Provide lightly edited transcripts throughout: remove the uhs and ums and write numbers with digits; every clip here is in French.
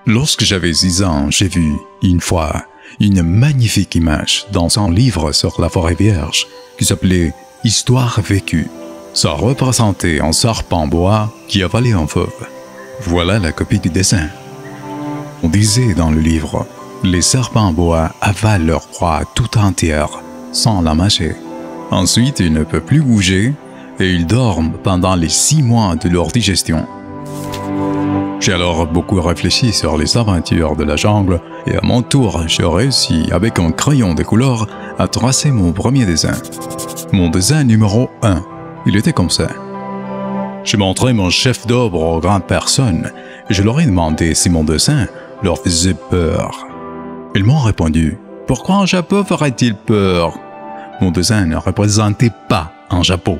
Lorsque j'avais 6 ans, j'ai vu, une fois, une magnifique image dans un livre sur la forêt vierge qui s'appelait « Histoire vécue ». Ça représentait un serpent bois qui avalait un fauve. Voilà la copie du dessin. On disait dans le livre, les serpents bois avalent leur proie tout entière, sans la mâcher. Ensuite, ils ne peuvent plus bouger et ils dorment pendant les 6 mois de leur digestion. J'ai alors beaucoup réfléchi sur les aventures de la jungle et à mon tour, j'ai réussi avec un crayon de couleur à tracer mon premier dessin. Mon dessin numéro 1, il était comme ça. J'ai montré mon chef d'œuvre aux grandes personnes et je leur ai demandé si mon dessin leur faisait peur. Ils m'ont répondu « Pourquoi un chapeau ferait-il peur ?» Mon dessin ne représentait pas un chapeau.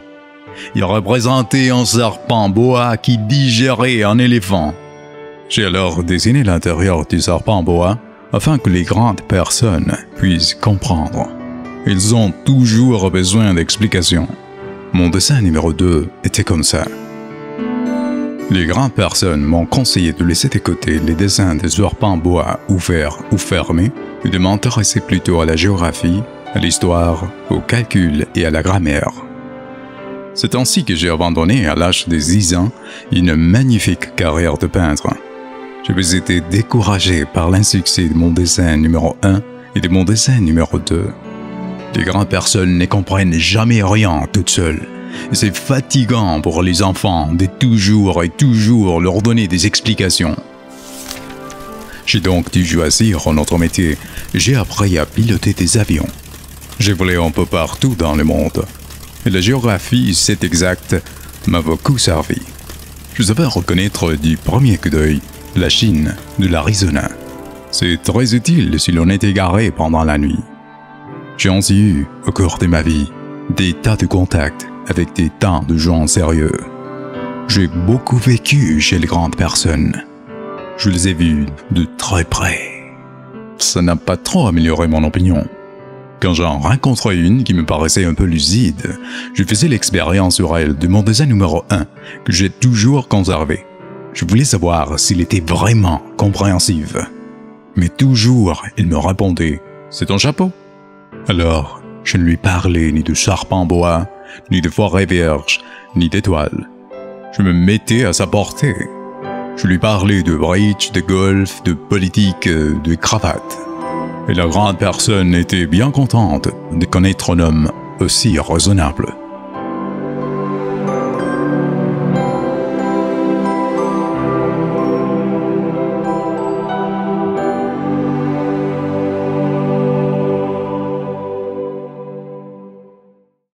Il représentait un serpent bois qui digérait un éléphant. J'ai alors dessiné l'intérieur du serpent bois afin que les grandes personnes puissent comprendre. Ils ont toujours besoin d'explications. Mon dessin numéro 2 était comme ça. Les grandes personnes m'ont conseillé de laisser de côté les dessins des serpents bois ouverts ou fermés et de m'intéresser plutôt à la géographie, à l'histoire, au calcul et à la grammaire. C'est ainsi que j'ai abandonné à l'âge de 10 ans une magnifique carrière de peintre. J'avais été découragé par l'insuccès de mon dessin numéro 1 et de mon dessin numéro 2. Les grandes personnes ne comprennent jamais rien toutes seules. C'est fatigant pour les enfants de toujours et toujours leur donner des explications. J'ai donc dû choisir un autre métier. J'ai appris à piloter des avions. J'ai volé un peu partout dans le monde. Et la géographie, c'est exact, m'a beaucoup servi. Je savais reconnaître du premier coup d'œil la Chine de l'Arizona. C'est très utile si l'on est égaré pendant la nuit. J'ai ainsi eu, au cours de ma vie, des tas de contacts avec des tas de gens sérieux. J'ai beaucoup vécu chez les grandes personnes. Je les ai vus de très près. Ça n'a pas trop amélioré mon opinion. Quand j'en rencontrais une qui me paraissait un peu lucide, je faisais l'expérience sur elle de mon dessin numéro 1 que j'ai toujours conservé. Je voulais savoir s'il était vraiment compréhensif. Mais toujours, il me répondait « C'est ton chapeau ?» Alors, je ne lui parlais ni de serpent bois, ni de forêt vierge, ni d'étoiles. Je me mettais à sa portée. Je lui parlais de bridge, de golf, de politique, de cravate. Et la grande personne était bien contente de connaître un homme aussi raisonnable.